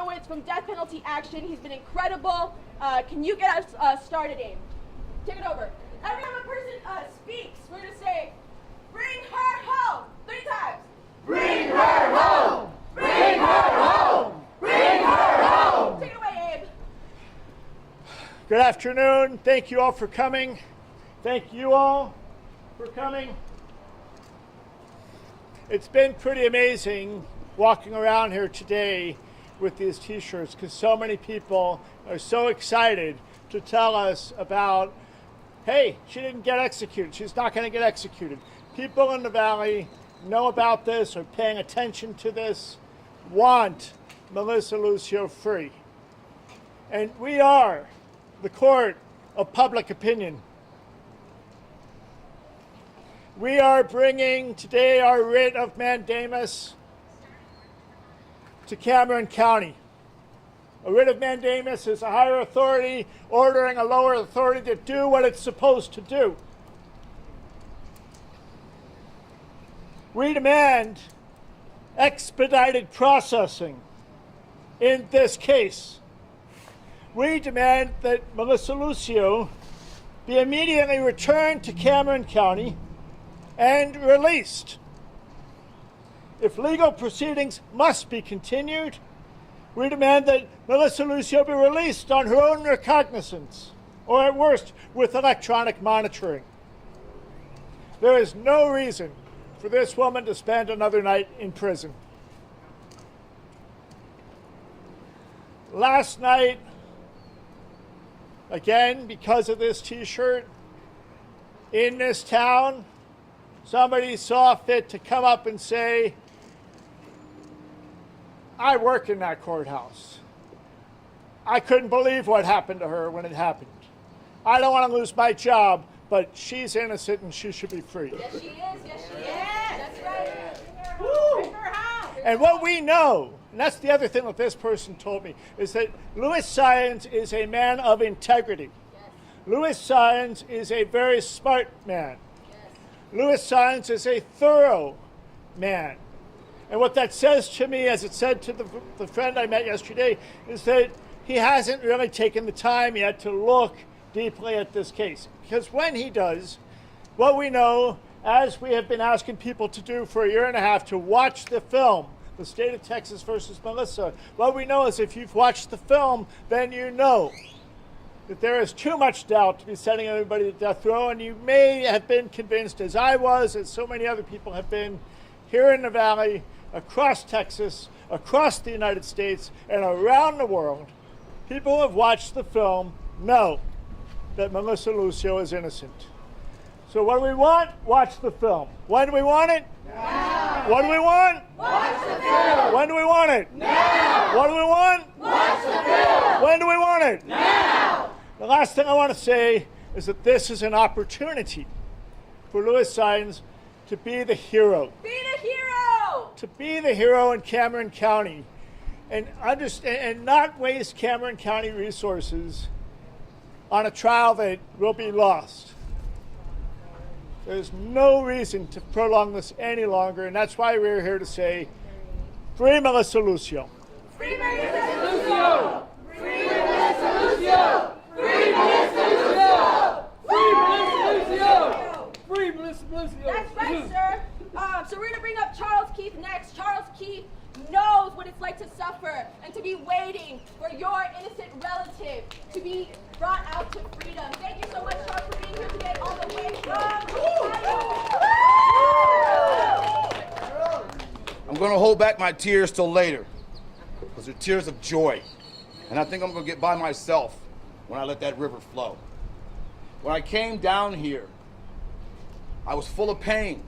Abramowitz from Death Penalty Action. He's been incredible. Can you get us started, Abe? Take it over. Every time a person speaks, we're going to say, bring her home 3 times. Bring her home! Bring her home! Bring her home! Take it away, Abe. Good afternoon. Thank you all for coming. Thank you all for coming. It's been pretty amazing walking around here today with these t-shirts because so many people are so excited to tell us about, hey, she didn't get executed. She's not going to get executed. People in the Valley know about this, are paying attention to this, want Melissa Lucio free. And we are the court of public opinion. We are bringing today our writ of mandamus to Cameron County. A writ of mandamus is a higher authority ordering a lower authority to do what it's supposed to do. We demand expedited processing in this case. We demand that Melissa Lucio be immediately returned to Cameron County and released. If legal proceedings must be continued, we demand that Melissa Lucio be released on her own recognizance, or at worst, with electronic monitoring. There is no reason for this woman to spend another night in prison. Last night, again, because of this t-shirt, in this town, somebody saw fit to come up and say, I work in that courthouse. I couldn't believe what happened to her when it happened. I don't want to lose my job, but she's innocent and she should be free. Yes, she is. Yes, she is. That's right. Woo! And what we know, and that's the other thing that this person told me, is that Louis Science is a man of integrity. Yes. Louis Science is a very smart man. Yes. Louis Science is a thorough man. And what that says to me, as it said to the friend I met yesterday, is that he hasn't really taken the time yet to look deeply at this case. Because when he does, what we know, as we have been asking people to do for a year and a half, to watch the film, The State of Texas versus Melissa, what we know is if you've watched the film, then you know that there is too much doubt to be sending everybody to death row, and you may have been convinced, as I was, as so many other people have been, here in the Valley, across Texas, across the United States, and around the world, people who have watched the film know that Melissa Lucio is innocent. So what do we want? Watch the film. When do we want it? Now. What do we want? Watch the film. When do we want it? Now. What do we want? Watch the film. When do we want it? Now. The last thing I want to say is that this is an opportunity for Louis Science to be the hero. Be the hero! To be the hero in Cameron County and understand and not waste Cameron County resources on a trial that will be lost. There's no reason to prolong this any longer, and that's why we're here to say, free Melissa Lucio. Free Melissa Lucio! Free Melissa Lucio! Free Melissa Lucio! Free Melissa Lucio! Free Melissa Lucio! That's right, sir. So we're going to bring up Charles Keith next. Charles Keith knows what it's like to suffer and to be waiting for your innocent relative to be brought out to freedom. Thank you so much, Charles, for being here today all the way from Ohio. I'm going to hold back my tears till later because they're tears of joy. And I think I'm going to get by myself when I let that river flow. When I came down here, I was full of pain.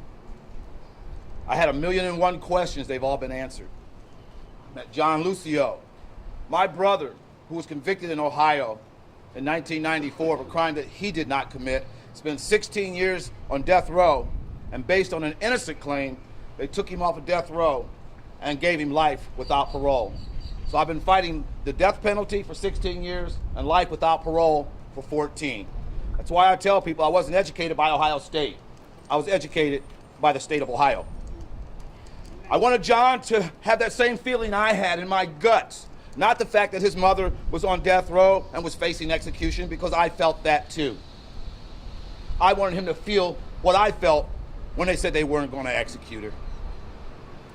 I had 1,000,001 questions. They've all been answered. Met John Lucio, my brother, who was convicted in Ohio in 1994 of a crime that he did not commit, spent 16 years on death row, and based on an innocent claim, they took him off of death row and gave him life without parole. So I've been fighting the death penalty for 16 years and life without parole for 14. That's why I tell people I wasn't educated by Ohio State. I was educated by the state of Ohio. I wanted John to have that same feeling I had in my guts Not the fact that his mother was on death row and was facing execution, because I felt that too. I wanted him to feel what I felt when they said they weren't going to execute her.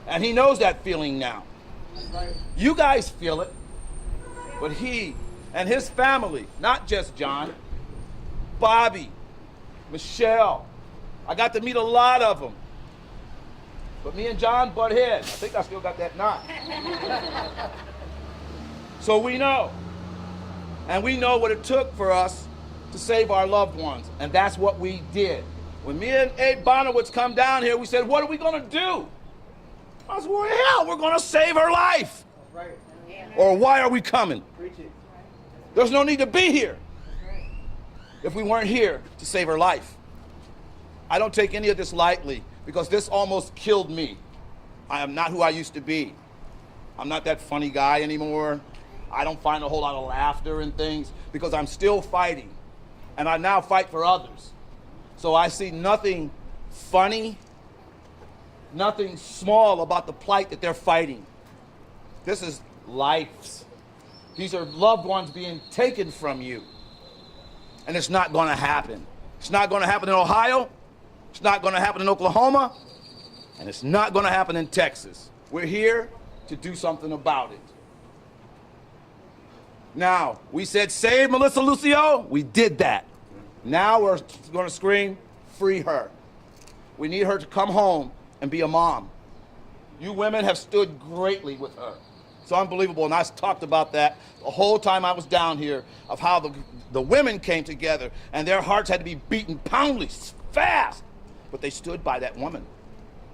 And he knows that feeling now. You guys feel it, but he and his family, not just John, Bobby, Michelle, I got to meet a lot of them. But me and John butt heads. I think I still got that knot. So we know. And we know what it took for us to save our loved ones. And that's what we did. When me and Abe Bonowitz come down here, we said, what are we going to do? I said, well, hell, we're going to save her life. Right. Or why are we coming? Preach it. There's no need to be here if we weren't here to save her life. I don't take any of this lightly, because this almost killed me. I am not who I used to be. I'm not that funny guy anymore. I don't find a whole lot of laughter and things, because I'm still fighting. And I now fight for others. So I see nothing funny, nothing small about the plight that they're fighting. This is lives. These are loved ones being taken from you. And it's not going to happen. It's not going to happen in Ohio. It's not going to happen in Oklahoma. And it's not going to happen in Texas. We're here to do something about it. Now, we said save Melissa Lucio. We did that. Now we're going to scream, free her. We need her to come home and be a mom. You women have stood greatly with her. It's unbelievable, and I talked about that the whole time I was down here, of how the women came together, and their hearts had to be beaten poundly, fast, but they stood by that woman.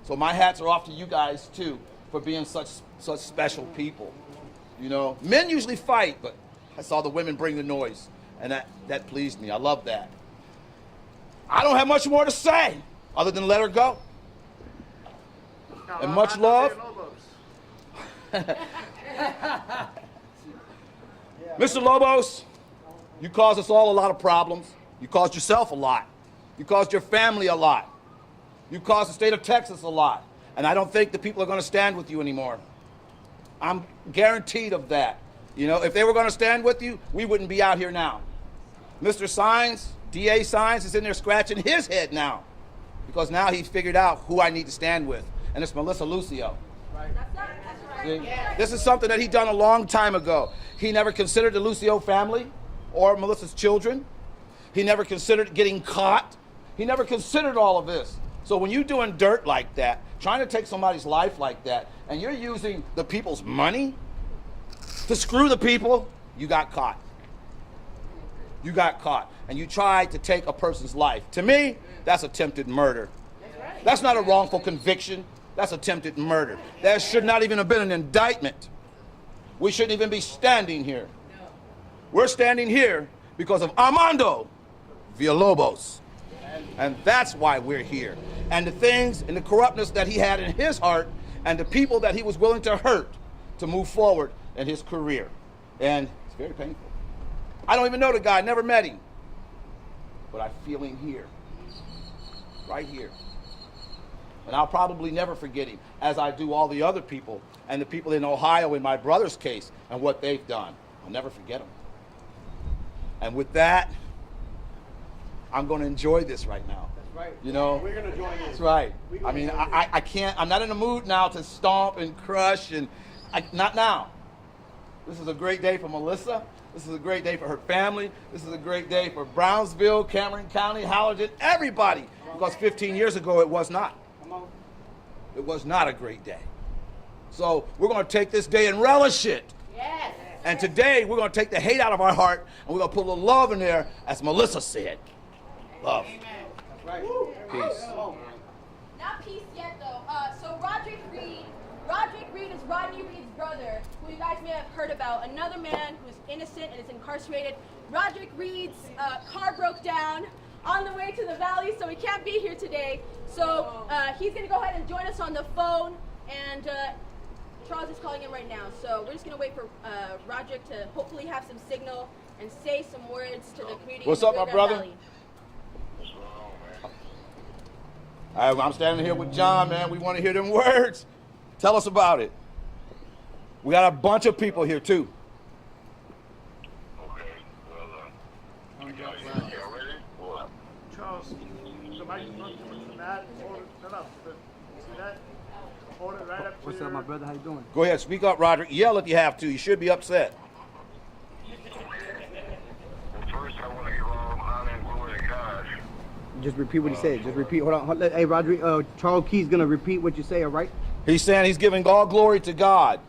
So my hats are off to you guys, too, for being such special people. You know, men usually fight, but I saw the women bring the noise, and that pleased me. I love that. I don't have much more to say other than let her go. And much love. Mr. Lobos, you caused us all a lot of problems. You caused yourself a lot. You caused your family a lot. You caused the state of Texas a lot. And I don't think the people are going to stand with you anymore. I'm guaranteed of that. You know, if they were going to stand with you, we wouldn't be out here now. Mr. Sines, DA Sines, is in there scratching his head now, because now he's figured out who I need to stand with, and it's Melissa Lucio. Right. That's right. See? Yeah. This is something that he done a long time ago. He never considered the Lucio family or Melissa's children. He never considered getting caught. He never considered all of this. So when you're doing dirt like that, trying to take somebody's life like that, and you're using the people's money to screw the people, you got caught. You got caught. And you tried to take a person's life. To me, that's attempted murder. That's not a wrongful conviction. That's attempted murder. There should not even have been an indictment. We shouldn't even be standing here. We're standing here because of Armando Villalobos. And that's why we're here. And the things and the corruptness that he had in his heart, and the people that he was willing to hurt to move forward in his career. And it's very painful. I don't even know the guy, never met him. But I feel him here. Right here. And I'll probably never forget him, as I do all the other people and the people in Ohio in my brother's case and what they've done. I'll never forget them. And with that, I'm going to enjoy this right now. That's right. You know? We're going to join you. That's right. I mean, I can't, I'm not in the mood now to stomp and crush, and not now. This is a great day for Melissa. This is a great day for her family. This is a great day for Brownsville, Cameron County, Hallerton, everybody. Because 15 years ago, it was not. It was not a great day. So we're going to take this day and relish it. Yes. And today, we're going to take the hate out of our heart, and we're going to put a little love in there, as Melissa said. Love. That's right. Peace. Not peace yet, though. So Roderick Reed is Rodney Reed's brother, who you guys may have heard about. Another man who's innocent and is incarcerated. Roderick Reed's car broke down on the way to the valley, so he can't be here today. So he's going to go ahead and join us on the phone, and Charles is calling him right now. So we're just going to wait for Roderick to hopefully have some signal and say some words to the community. What's up, my brother? I'm standing here with John, man. We want to hear them words. Tell us about it. We got a bunch of people here, too. What's up, my brother? How you doing? Go ahead, speak up, Roderick. Yell if you have to. You should be upset. First, I want to give all honor and glory to God. Just repeat what he said. Just repeat. Hold on. Hey, Roderick. Charles Key's gonna repeat what you say. All right? He's saying he's giving all glory to God.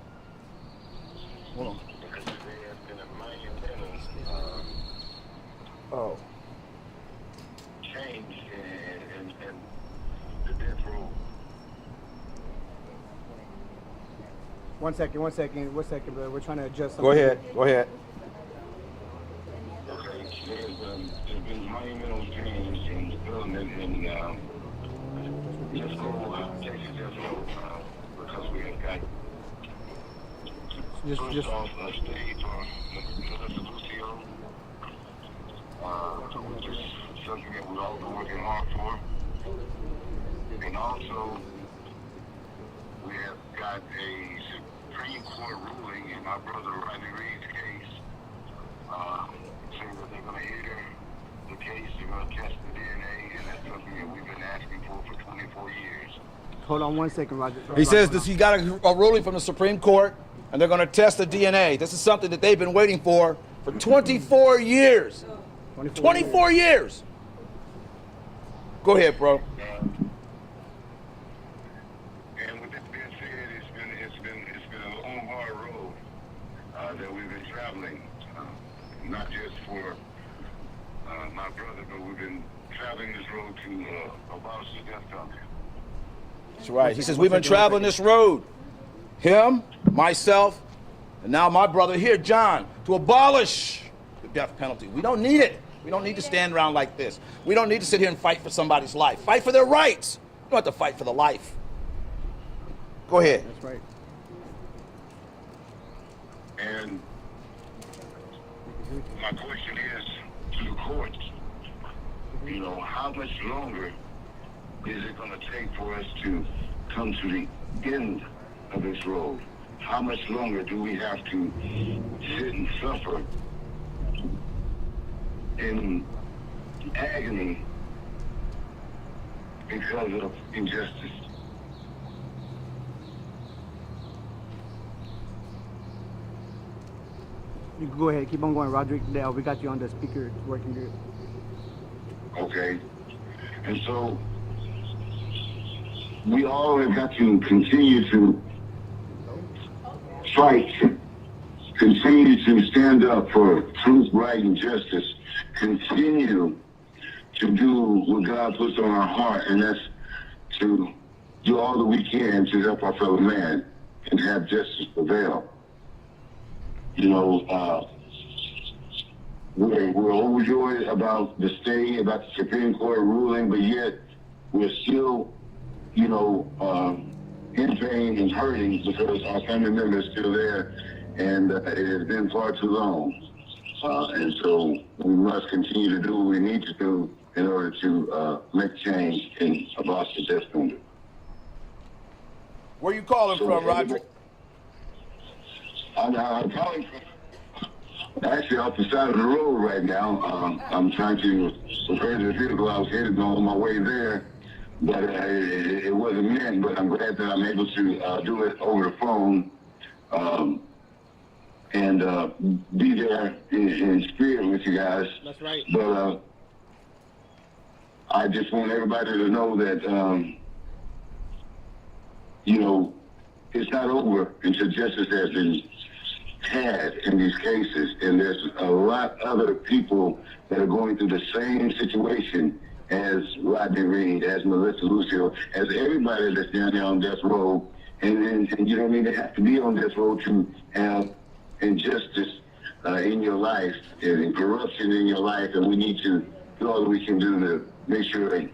Hold on. Because today has been a monumental Oh. change in the death row. One second, brother. We're trying to adjust something. Go ahead. Go ahead. Okay, there's been monumental change in development in death row, Texas death row, because we have got first off a state for Melissa Lucio, which is something that we've all been working hard for. And also, we have got a Supreme Court ruling in my brother Roderick Reed's case, saying that they're going to hear the case, they're going to test the DNA, and that's something that we've been asking for 24 years. Hold on 1 second, Roger. He says this, he got a ruling from the Supreme Court, and they're going to test the DNA. This is something that they've been waiting for 24 years. 24 years. Go ahead, bro. And with that being said, it's been a long, hard road that we've been traveling, not just for my brother, but we've been traveling this road to abolish the death penalty. That's right. He says we've been traveling this road. Him, myself, and now my brother here, John, to abolish the death penalty. We don't need it. We don't need to stand around like this. We don't need to sit here and fight for somebody's life. Fight for their rights. You don't have to fight for the life. Go ahead. That's right. And my question is to the court, you know, how much longer is it going to take for us to come to the end of this road? How much longer do we have to sit and suffer in agony because of injustice? You can go ahead. Keep on going, Roderick. Now we got you on the speaker. It's working good. Okay. And so we all have got to continue to fight, continue to stand up for truth, right, and justice, continue to do what God puts on our heart, and that's to do all that we can to help our fellow man and have justice prevail. You know, we're overjoyed about the stay, about the Supreme Court ruling, but yet we're still, you know, in pain and hurting because our family member is still there, and it has been far too long. And so we must continue to do what we need to do in order to make change and abolish the death penalty. Where you calling from, Roderick? I'm calling from actually off the side of the road right now. I'm trying to prepare the vehicle. I was headed on my way there, but it wasn't meant. But I'm glad that I'm able to do it over the phone and be there in spirit with you guys. That's right. But I just want everybody to know that you know, it's not over until justice has been had in these cases, and there's a lot other people that are going through the same situation as Roderick Reed, as Melissa Lucio, as everybody that's down there on death row, and you don't even have to be on death row to have injustice in your life and corruption in your life, and we need to do all that we can do to make sure that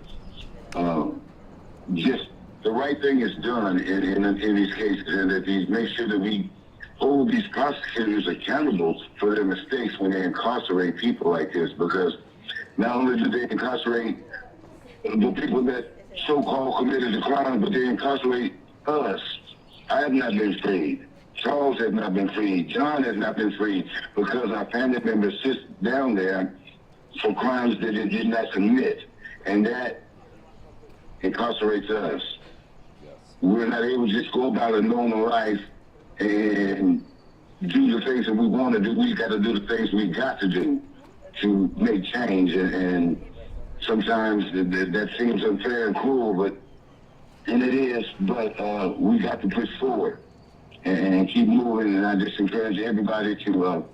just the right thing is done in these cases, and that make sure that we hold these prosecutors accountable for their mistakes when they incarcerate people like this, because not only do they incarcerate the people that so-called committed the crime, but they incarcerate us. I have not been freed. Charles has not been freed. John has not been freed because our family members sit down there for crimes that they did not commit. And that incarcerates us. We're not able to just go about a normal life and do the things that we want to do. We got to do the things we got to do to make change. And sometimes that seems unfair and cruel, and it is, but we got to push forward and keep moving. And I just encourage everybody to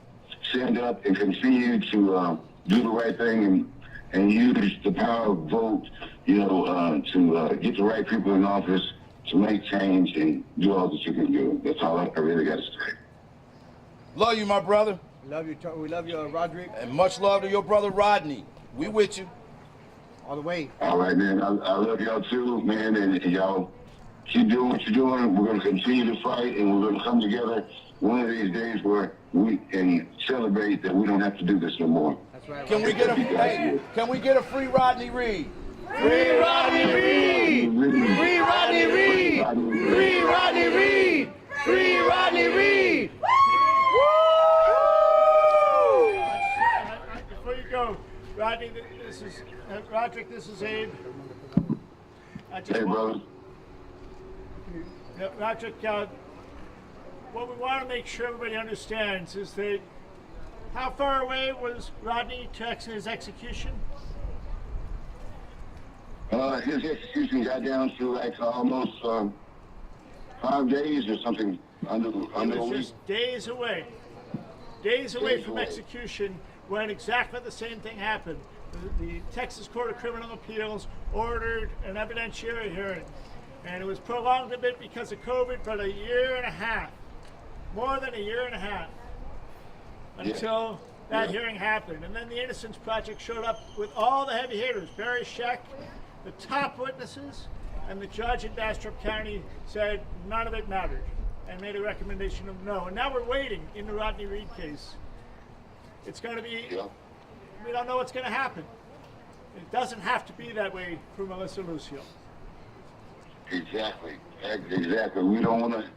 stand up and continue to do the right thing and use the power of vote, to get the right people in office, to make change and do all that you can do. That's all I really got to say. Love you, my brother. We love you, Roderick. And much love to your brother Rodney. We with you. All the way. All right, man. I love y'all too, man. And y'all keep doing what you're doing. We're going to continue to fight, and we're going to come together one of these days where we can celebrate that we don't have to do this no more. That's right. Can we get a free Rodney Reed? Free Rodney Reed! Free Rodney Reed! Free Rodney Reed! Free Rodney Reed! Before you go, Rodney, this is Roderick. This is Abe. Hey, brother. Roderick, what we want to make sure everybody understands is that how far away was Rodney to his execution? His execution got down to like almost 5 days or something under a It was week. just days away from execution when exactly the same thing happened. The Texas Court of Criminal Appeals ordered an evidentiary hearing, and it was prolonged a bit because of COVID, but a year and a half, more than a year and a half, until that hearing happened. And then the Innocence Project showed up with all the heavy hitters, Barry Scheck, the top witnesses, and the judge in Bastrop County said none of it mattered and made a recommendation of no. And now we're waiting in the Rodney Reed case. It's going to be, we don't know what's going to happen. It doesn't have to be that way for Melissa Lucio. Exactly. We don't want to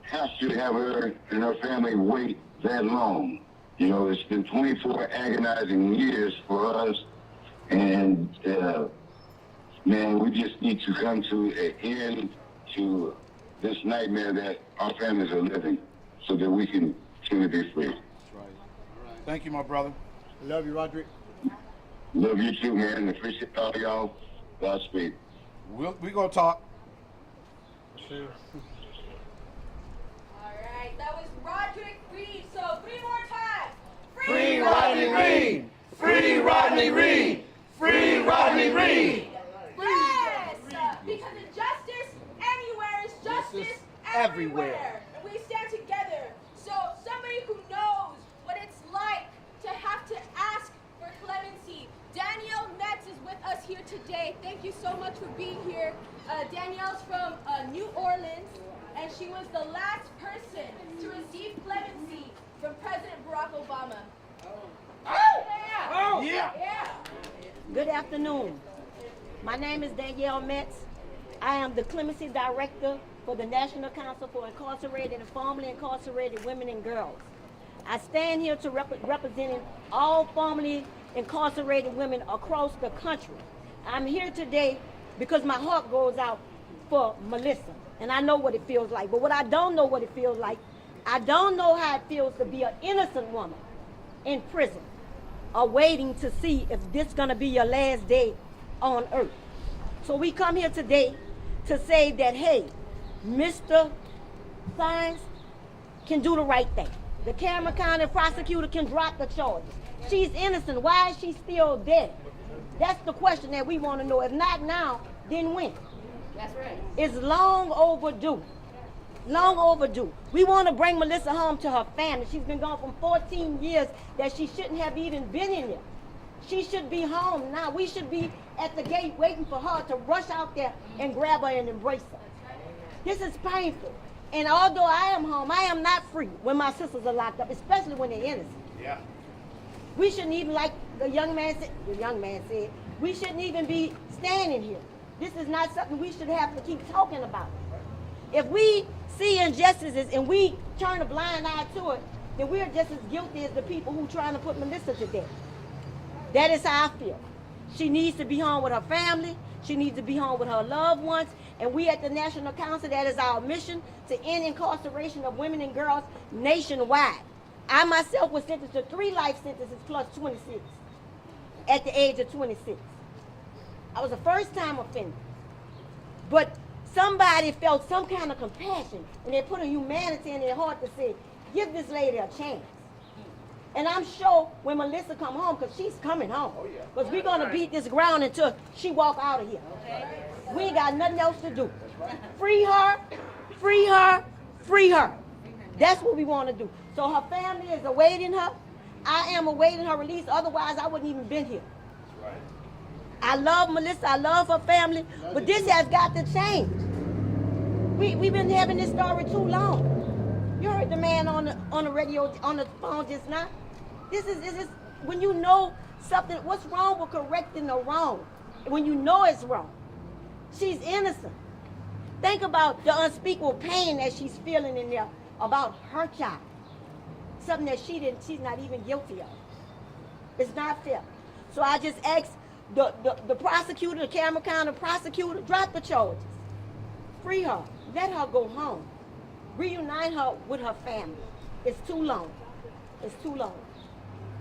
have to have her and her family wait that long. It's been 24 agonizing years for us, and man, we just need to come to an end to this nightmare that our families are living so that we can truly be free. That's right. Thank you, my brother. Love you, Roderick. Love you too, man. Appreciate all y'all. Godspeed. We're going to talk. All right, that was Roderick Reed. So 3 more times. Free Rodney Reed! Free Rodney Reed! Free Rodney Reed! Yes! Because injustice anywhere is justice everywhere. And we stand together. So somebody who knows what it's like to have to ask for clemency. Danielle Metz is with us here today. Thank you so much for being here. Danielle's from New Orleans, and she was the last person to receive clemency from President Barack Obama. Yeah. Good afternoon. My name is Danielle Metz. I am the Clemency Director for the National Council for Incarcerated and Formerly Incarcerated Women and Girls. I stand here to representing all formerly incarcerated women across the country. I'm here today because my heart goes out for Melissa, and I know what it feels like. But what I don't know what it feels like, I don't know how it feels to be an innocent woman in prison, awaiting to see if this is gonna be your last day on earth. So we come here today to say that, hey, Mr. Science can do the right thing. The Cameron County prosecutor can drop the charges. She's innocent. Why is she still dead? That's the question that we want to know. If not now, then when? That's right. It's long overdue. Long overdue. We want to bring Melissa home to her family. She's been gone for 14 years that she shouldn't have even been in there. She should be home now. We should be at the gate waiting for her to rush out there and grab her and embrace her. This is painful. And although I am home, I am not free when my sisters are locked up, especially when they're innocent. Yeah. We shouldn't even, like the young man said, we shouldn't even be standing here. This is not something we should have to keep talking about. If we see injustices and we turn a blind eye to it, then we're just as guilty as the people who trying to put Melissa to death. That is how I feel. She needs to be home with her family. She needs to be home with her loved ones. And we at the National Council, that is our mission, to end incarceration of women and girls nationwide. I myself was sentenced to 3 life sentences plus 26 at the age of 26. I was a first-time offender. But somebody felt some kind of compassion, and they put a humanity in their heart to say, give this lady a chance. And I'm sure when Melissa come home, because she's coming home, because we're going to beat this ground until she walk out of here. We ain't got nothing else to do. Free her, free her, free her. That's what we want to do. So her family is awaiting her. I am awaiting her release. Otherwise, I wouldn't even been here. I love Melissa. I love her family. But this has got to change. We've been having this story too long. You heard the man on the radio, on the phone just now. This is when you know something. What's wrong with correcting the wrong? When you know it's wrong. She's innocent. Think about the unspeakable pain that she's feeling in there about her child. Something that she's not even guilty of. It's not fair. So I just ask the prosecutor, the Cameron County prosecutor, drop the charges. Free her. Let her go home. Reunite her with her family. It's too long. It's too long.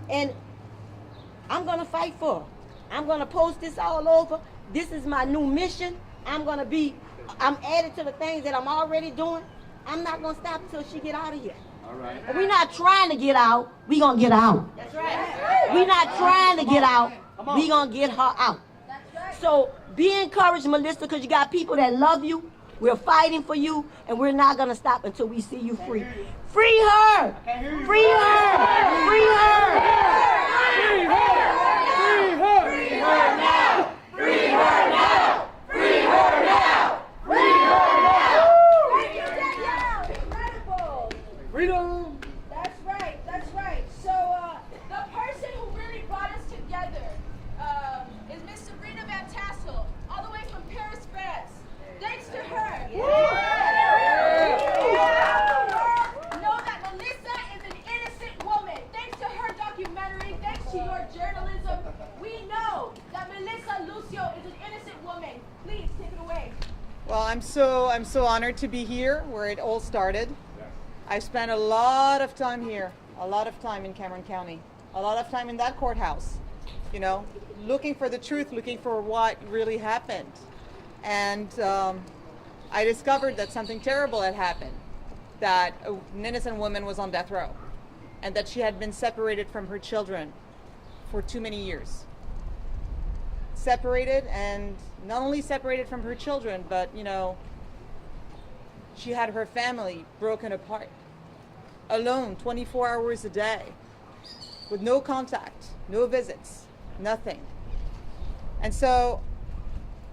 And I'm going to fight for her. I'm going to post this all over. This is my new mission. I'm added to the things that I'm already doing. I'm not going to stop until she get out of here. All right. And we're not trying to get out. We're going to get her out. That's right. We're not trying to get out. We're going to get her out. That's right. So be encouraged, Melissa, because you got people that love you. We're fighting for you, and we're not going to stop until we see you free. Free her! Free her! Free her! Free her! Free her now! Free her now! Free her now! Free her now! Thank you, Danielle. Incredible. Freedom! That's right. That's right. So the person who really brought us together is Miss Sabrina Van Tassel, all the way from Paris, France. Thanks to her. Know that Melissa is an innocent woman. Thanks to her documentary, thanks to your journalism, we know that Melissa Lucio is an innocent woman. Please take it away. Well, I'm so honored to be here where it all started. I spent a lot of time here, a lot of time in Cameron County, a lot of time in that courthouse, you know, looking for the truth, looking for what really happened. And I discovered that something terrible had happened, that an innocent woman was on death row, and that she had been separated from her children for too many years. Separated, and not only separated from her children, but, you know, she had her family broken apart, alone 24 hours a day, with no contact, no visits, nothing. And so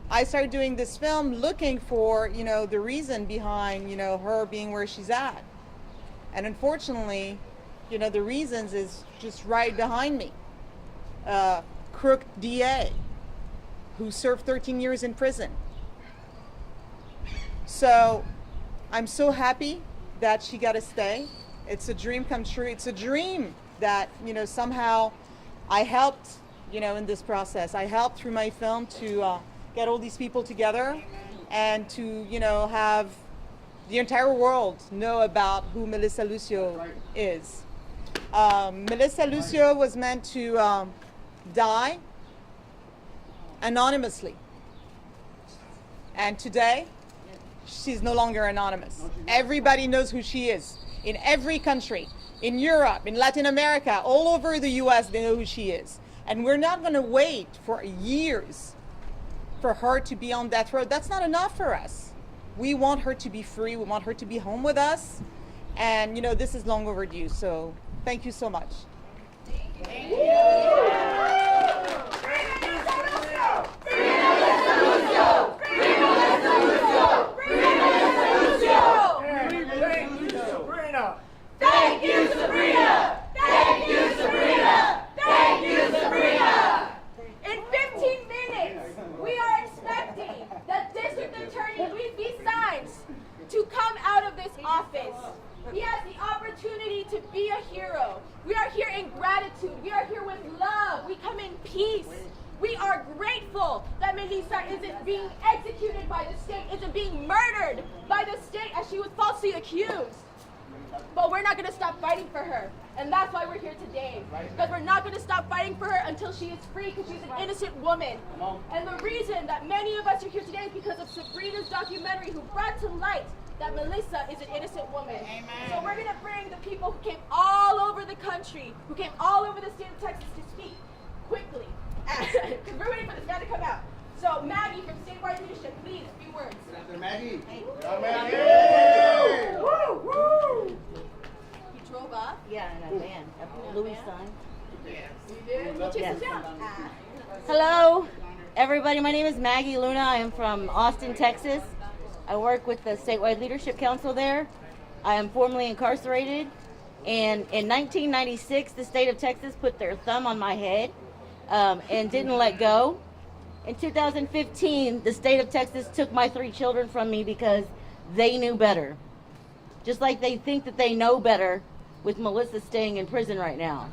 I started doing this film looking for, you know, the reason behind, you know, her being where she's at. And unfortunately, you know, the reasons is just right behind me. Crook DA, who served 13 years in prison. So I'm so happy that she got to stay. It's a dream come true. It's a dream that, you know, somehow I helped, you know, in this process. I helped through my film to get all these people together and to, you know, have the entire world know about who Melissa Lucio is. Melissa Lucio was meant to die anonymously. And today, she's no longer anonymous. Everybody knows who she is. In every country, in Europe, in Latin America, all over the US, they know who she is. And we're not going to wait for years for her to be on death row. That's not enough for us. We want her to be free. We want her to be home with us. And, you know, this is long overdue. So thank you so much. Thank you. Free Melissa Lucio! Free Melissa Lucio! Free Melissa Lucio! Free Melissa Lucio! Thank you, Sabrina. Thank you, Sabrina! Thank you, Sabrina! Thank you, Sabrina! In 15 minutes, we are expecting the district attorney, Luis V. Signs, to come out of this office. He has the opportunity to be a hero. We are here in gratitude. We are here with love. We come in peace. We are grateful that Melissa isn't being executed by the state, isn't being murdered by the state as she was falsely accused. But we're not going to stop fighting for her. And that's why we're here today. Because we're not going to stop fighting for her until she is free, because she's an innocent woman. And the reason that many of us are here today is because of Sabrina's documentary, who brought to light that Melissa is an innocent woman. Amen. So we're going to bring the people who came all over the country, who came all over the state of Texas to speak quickly. Because we're waiting for this guy to come out. So Maggie from Statewide Leadership, please, a few words. Dr. Maggie. Hey. Maggie. Woo, woo. You drove up? Yeah, in a van. A Louis son. You did? We'll chase Yes. him down. Hello, everybody. My name is Maggie Luna. I am from Austin, Texas. I work with the Statewide Leadership Council there. I am formerly incarcerated. And in 1996, the state of Texas put their thumb on my head and didn't let go. In 2015, the state of Texas took my 3 children from me because they knew better. Just like they think that they know better with Melissa staying in prison right now.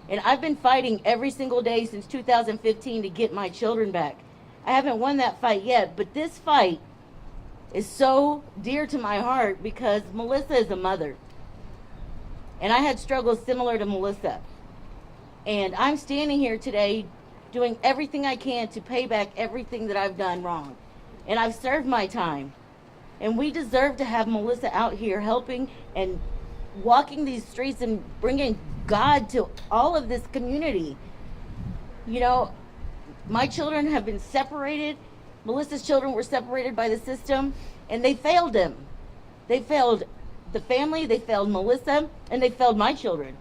And I've been fighting every single day since 2015 to get my children back. I haven't won that fight yet, but this fight is so dear to my heart because Melissa is a mother. And I had struggles similar to Melissa. And I'm standing here today doing everything I can to pay back everything that I've done wrong. And I've served my time. And we deserve to have Melissa out here helping and walking these streets and bringing God to all of this community. You know, my children have been separated. Melissa's children were separated by the system, and they failed him. They failed the family, they failed Melissa, and they failed my children.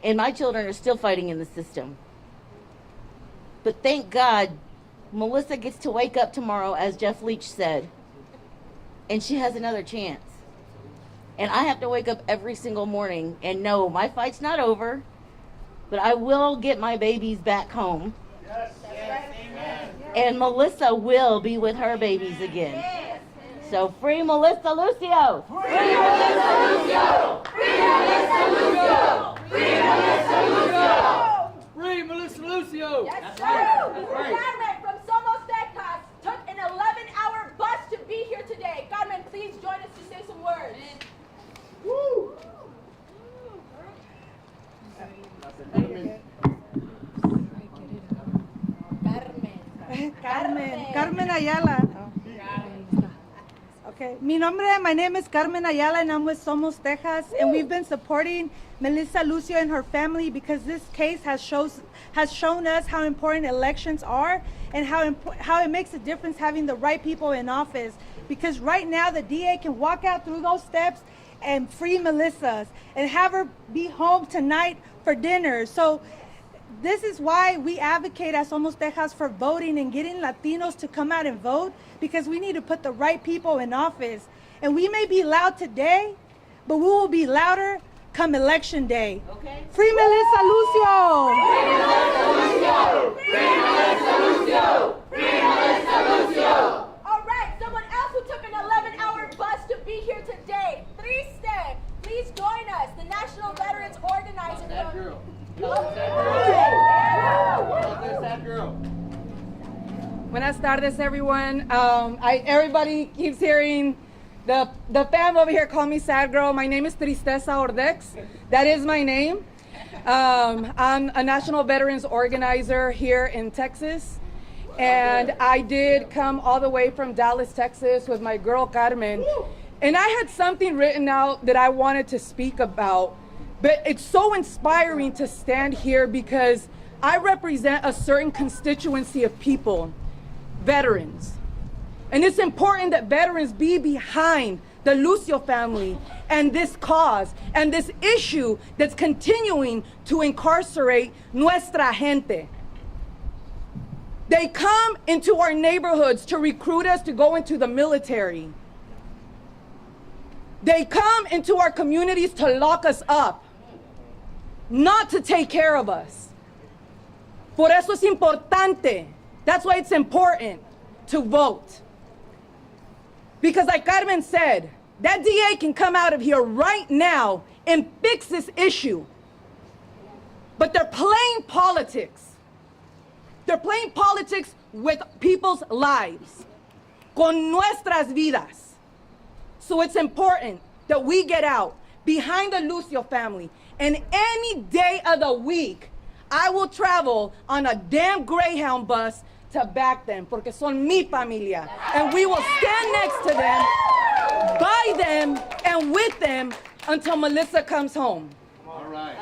And my children are still fighting in the system. But thank God, Melissa gets to wake up tomorrow, as Jeff Leach said, and she has another chance. And I have to wake up every single morning and know my fight's not over, but I will get my babies back home. Yes. Yes. And Melissa will be with her babies again. So free Melissa Lucio! Free Melissa Lucio! Free Melissa Lucio! Free Melissa Lucio! Free Melissa Lucio! Yes, sir! Cameron from Somos, Texas took an 11-hour bus to be here today. Carmen, please join us to say some words. Woo! Carmen Ayala. Okay, my name is Carmen Ayala and I'm with Somos, Texas, and we've been supporting Melissa Lucio and her family because this case has shown us how important elections are and how it makes a difference having the right people in office. Because right now the DA can walk out through those steps and free Melissa's and have her be home tonight for dinner. So this is why we advocate at Somos Texas for voting and getting Latinos to come out and vote, because we need to put the right people in office. And we may be loud today, but we will be louder come election day. Okay. Free Melissa Lucio! Free Melissa Lucio! Free Melissa Lucio! Free Melissa Lucio! All right, someone else who took an 11-hour bus to be here today, Triste, please join us, the National Veterans Organizer. That girl. Buenas tardes, everyone. Everybody keeps hearing the fam over here call me sad girl. My name is Tristeza Ordex. That is my name. I'm a National Veterans Organizer here in Texas. And I did come all the way from Dallas, Texas with my girl Carmen. And I had something written out that I wanted to speak about. But it's so inspiring to stand here because I represent a certain constituency of people, veterans. And it's important that veterans be behind the Lucio family and this cause and this issue that's continuing to incarcerate nuestra gente. They come into our neighborhoods to recruit us to go into the military. They come into our communities to lock us up, not to take care of us. Por eso es importante. That's why it's important to vote. Because like Carmen said, that DA can come out of here right now and fix this issue. But they're playing politics. They're playing politics with people's lives, con nuestras vidas. So it's important that we get out behind the Lucio family. And any day of the week, I will travel on a damn Greyhound bus to back them, porque son mi familia. And we will stand next to them, by them, and with them until Melissa comes home. All right.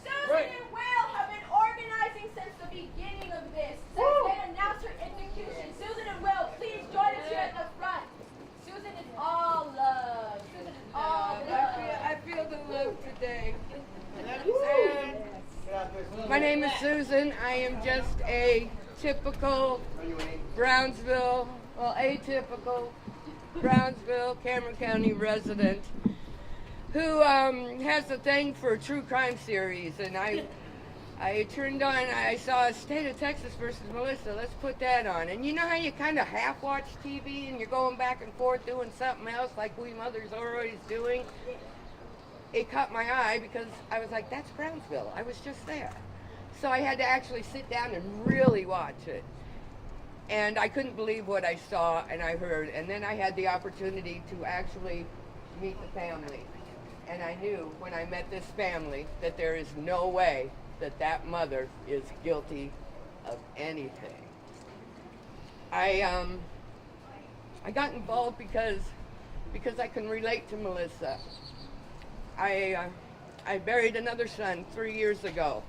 Susan and Will have been organizing since the beginning of this, since they announced her execution. Susan and Will, please join us here at the front. Susan is all love. Susan is all love. I feel the love today. My name is Susan. I am just a typical Brownsville, well, atypical Brownsville, Cameron County resident who has a thing for true crime series. And I turned on, I saw State of Texas versus Melissa. Let's put that on. And you know how you kind of half watch TV and you're going back and forth doing something else like we mothers are always doing? It caught my eye because I was like, that's Brownsville. I was just there. So I had to actually sit down and really watch it. And I couldn't believe what I saw and I heard. And then I had the opportunity to actually meet the family. And I knew when I met this family that there is no way that that mother is guilty of anything. I got involved because I can relate to Melissa. I buried another son 3 years ago,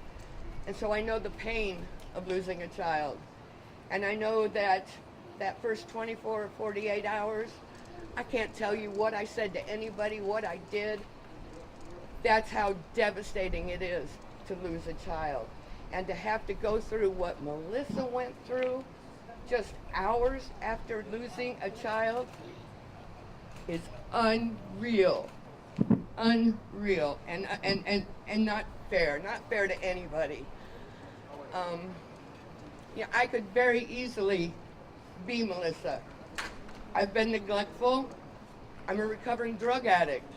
and so I know the pain of losing a child. And I know that first 24 or 48 hours, I can't tell you what I said to anybody, what I did. That's how devastating it is to lose a child. And to have to go through what Melissa went through just hours after losing a child is unreal. Unreal and not fair to anybody. Yeah, I could very easily be Melissa. I've been neglectful. I'm a recovering drug addict.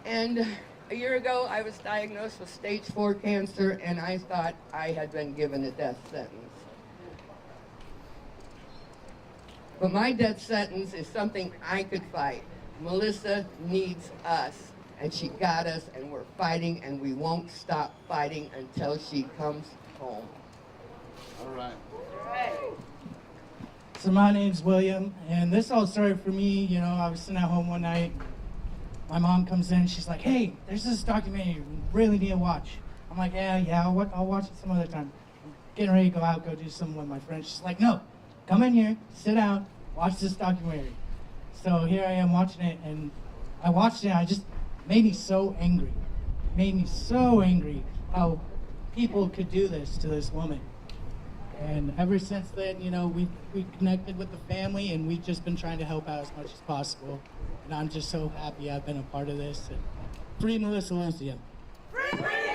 And a year ago, I was diagnosed with stage 4 cancer, and I thought I had been given a death sentence. But my death sentence is something I could fight. Melissa needs us, and she got us, and we're fighting, and we won't stop fighting until she comes home. All right. So my name's William, and this all started for me. You know, I was sitting at home one night. My mom comes in, she's like, hey, there's this documentary you really need to watch. I'm like, yeah, I'll watch it some other time. I'm getting ready to go out, go do something with my friends. She's like, no, come in here, sit down, watch this documentary. So here I am watching it, and I watched it, and it just made me so angry. It made me so angry how people could do this to this woman. And ever since then, you know, we connected with the family, and we've just been trying to help out as much as possible. And I'm just so happy I've been a part of this. And free Melissa Lucio. Free!